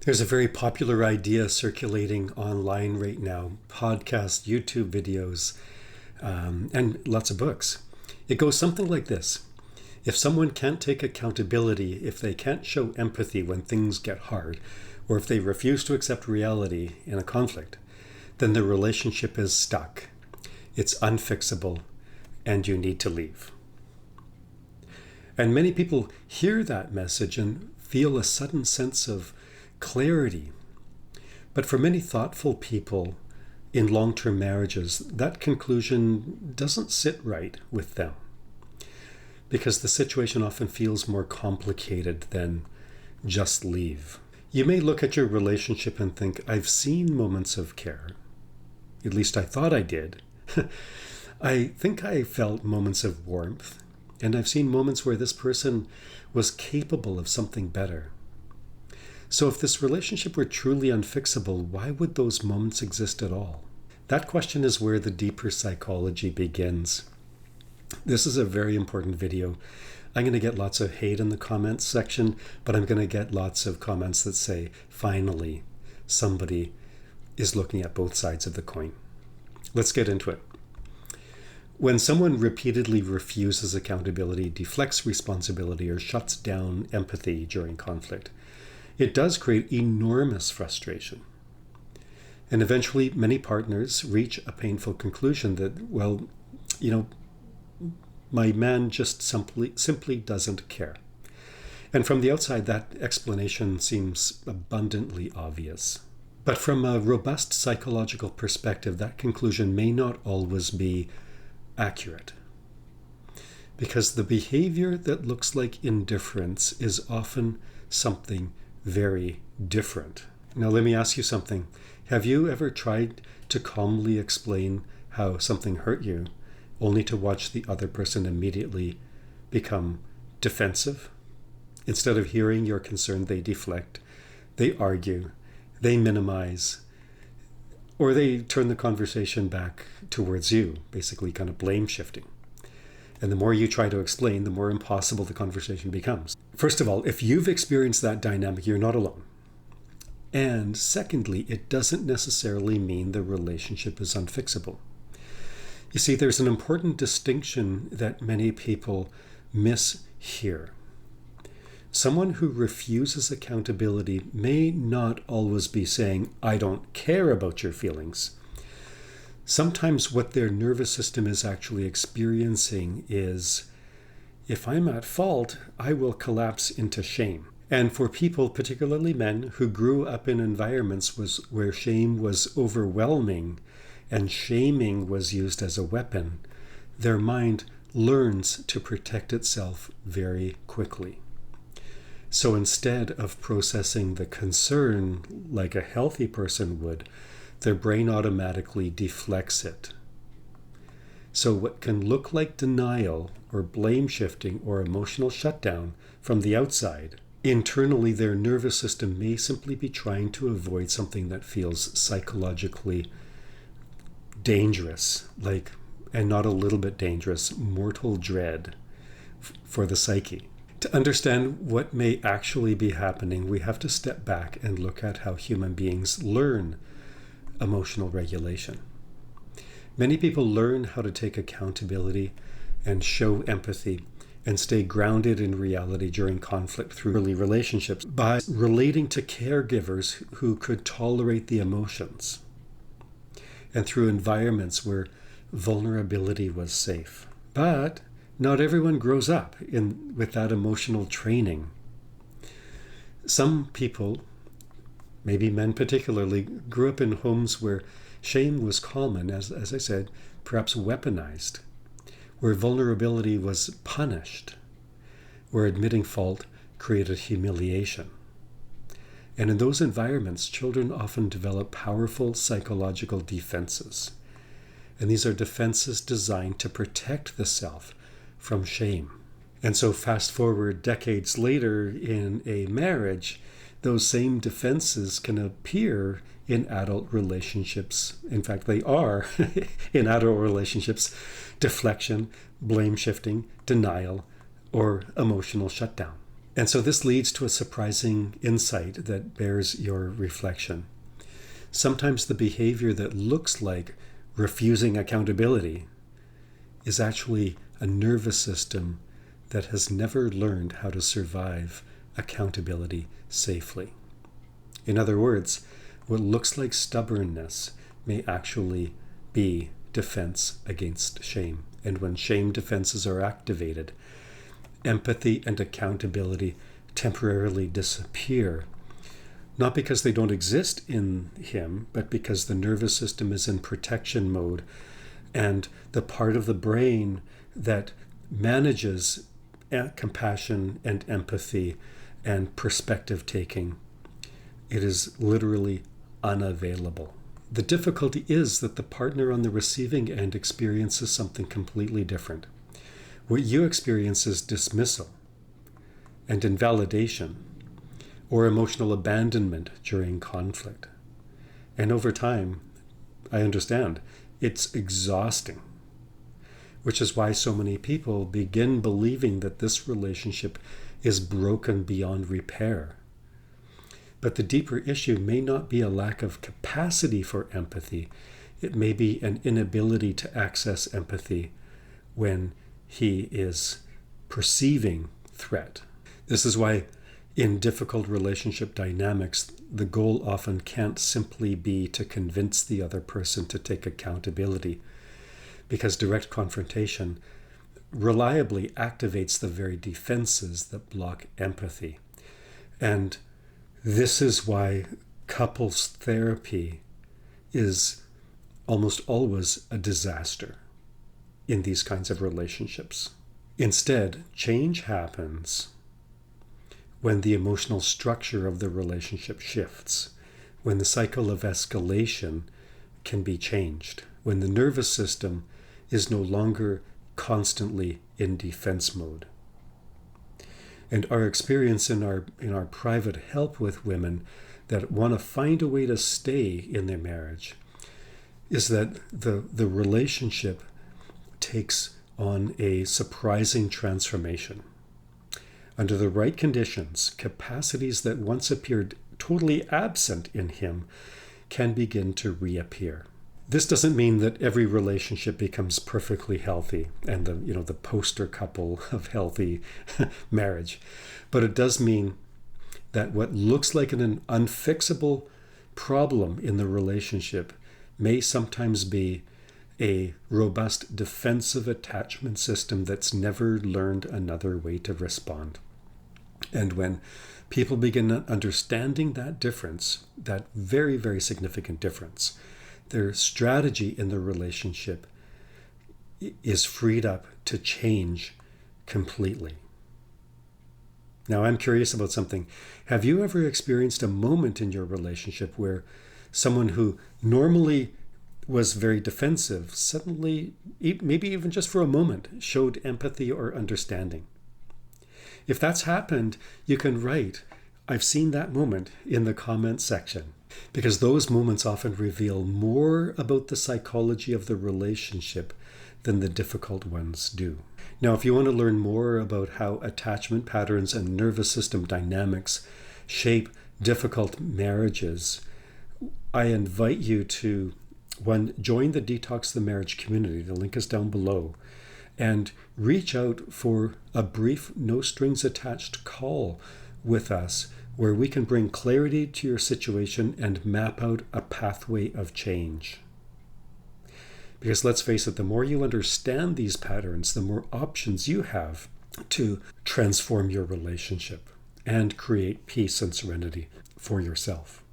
There's a very popular idea circulating online right now, podcasts, YouTube videos, and lots of books. It goes something like this. If someone can't take accountability, if they can't show empathy when things get hard, or if they refuse to accept reality in a conflict, then the relationship is stuck. It's unfixable, and you need to leave. And many people hear that message and feel a sudden sense of clarity. But for many thoughtful people in long-term marriages, that conclusion doesn't sit right with them, because the situation often feels more complicated than just leave. You may look at your relationship and think, I've seen moments of care. At least I thought I did. I think I felt moments of warmth, and I've seen moments where this person was capable of something better. So if this relationship were truly unfixable, why would those moments exist at all? That question is where the deeper psychology begins. This is a very important video. I'm going to get lots of hate in the comments section, but I'm going to get lots of comments that say, finally, somebody is looking at both sides of the coin. Let's get into it. When someone repeatedly refuses accountability, deflects responsibility, or shuts down empathy during conflict, it does create enormous frustration. And eventually, many partners reach a painful conclusion that, well, my man just simply doesn't care. And from the outside, that explanation seems abundantly obvious. But from a robust psychological perspective, that conclusion may not always be accurate. Because the behavior that looks like indifference is often something very different. Now, let me ask you something. Have you ever tried to calmly explain how something hurt you, only to watch the other person immediately become defensive? Instead of hearing your concern, they deflect, they argue, they minimize, or they turn the conversation back towards you, basically kind of blame shifting. And the more you try to explain, the more impossible the conversation becomes. First of all, if you've experienced that dynamic, you're not alone. And secondly, it doesn't necessarily mean the relationship is unfixable. You see, there's an important distinction that many people miss here. Someone who refuses accountability may not always be saying, I don't care about your feelings. Sometimes what their nervous system is actually experiencing is, if I'm at fault, I will collapse into shame. And for people, particularly men, who grew up in environments where shame was overwhelming and shaming was used as a weapon, their mind learns to protect itself very quickly. So instead of processing the concern like a healthy person would, their brain automatically deflects it. So what can look like denial or blame shifting or emotional shutdown from the outside, internally their nervous system may simply be trying to avoid something that feels psychologically dangerous, and not a little bit dangerous, mortal dread for the psyche. To understand what may actually be happening, we have to step back and look at how human beings learn emotional regulation. Many people learn how to take accountability and show empathy and stay grounded in reality during conflict through early relationships by relating to caregivers who could tolerate the emotions and through environments where vulnerability was safe. But not everyone grows up with that emotional training. Some people, maybe men particularly, grew up in homes where shame was common, as I said, perhaps weaponized, where vulnerability was punished, where admitting fault created humiliation. And in those environments, children often develop powerful psychological defenses. And these are defenses designed to protect the self from shame. And so fast forward decades later in a marriage, those same defenses can appear in adult relationships. In fact, they are in adult relationships: deflection, blame shifting, denial, or emotional shutdown. And so this leads to a surprising insight that bears your reflection. Sometimes the behavior that looks like refusing accountability is actually a nervous system that has never learned how to survive accountability safely. In other words, what looks like stubbornness may actually be defense against shame. And when shame defenses are activated, empathy and accountability temporarily disappear. Not because they don't exist in him, but because the nervous system is in protection mode, and the part of the brain that manages compassion and empathy and perspective taking, it is literally unavailable. The difficulty is that the partner on the receiving end experiences something completely different. What you experience is dismissal and invalidation or emotional abandonment during conflict. And over time, I understand, it's exhausting, which is why so many people begin believing that this relationship is broken beyond repair. But the deeper issue may not be a lack of capacity for empathy. It may be an inability to access empathy when he is perceiving threat. This is why in difficult relationship dynamics, the goal often can't simply be to convince the other person to take accountability, because direct confrontation reliably activates the very defenses that block empathy. And this is why couples therapy is almost always a disaster in these kinds of relationships. Instead, change happens when the emotional structure of the relationship shifts, when the cycle of escalation can be changed, when the nervous system is no longer constantly in defense mode. And our experience in our private help with women that want to find a way to stay in their marriage is that the relationship takes on a surprising transformation. Under the right conditions, capacities that once appeared totally absent in him can begin to reappear. This doesn't mean that every relationship becomes perfectly healthy and the poster couple of healthy marriage, but it does mean that what looks like an unfixable problem in the relationship may sometimes be a robust defensive attachment system that's never learned another way to respond. And when people begin understanding that difference, that very, very significant difference, their strategy in the relationship is freed up to change completely. Now, I'm curious about something. Have you ever experienced a moment in your relationship where someone who normally was very defensive suddenly, maybe even just for a moment, showed empathy or understanding? If that's happened, you can write, "I've seen that moment," in the comment section, because those moments often reveal more about the psychology of the relationship than the difficult ones do. Now, if you want to learn more about how attachment patterns and nervous system dynamics shape difficult marriages, I invite you to, join the Detox the Marriage community. The link is down below. And reach out for a brief, no strings attached call with us where we can bring clarity to your situation and map out a pathway of change. Because let's face it, the more you understand these patterns, the more options you have to transform your relationship and create peace and serenity for yourself.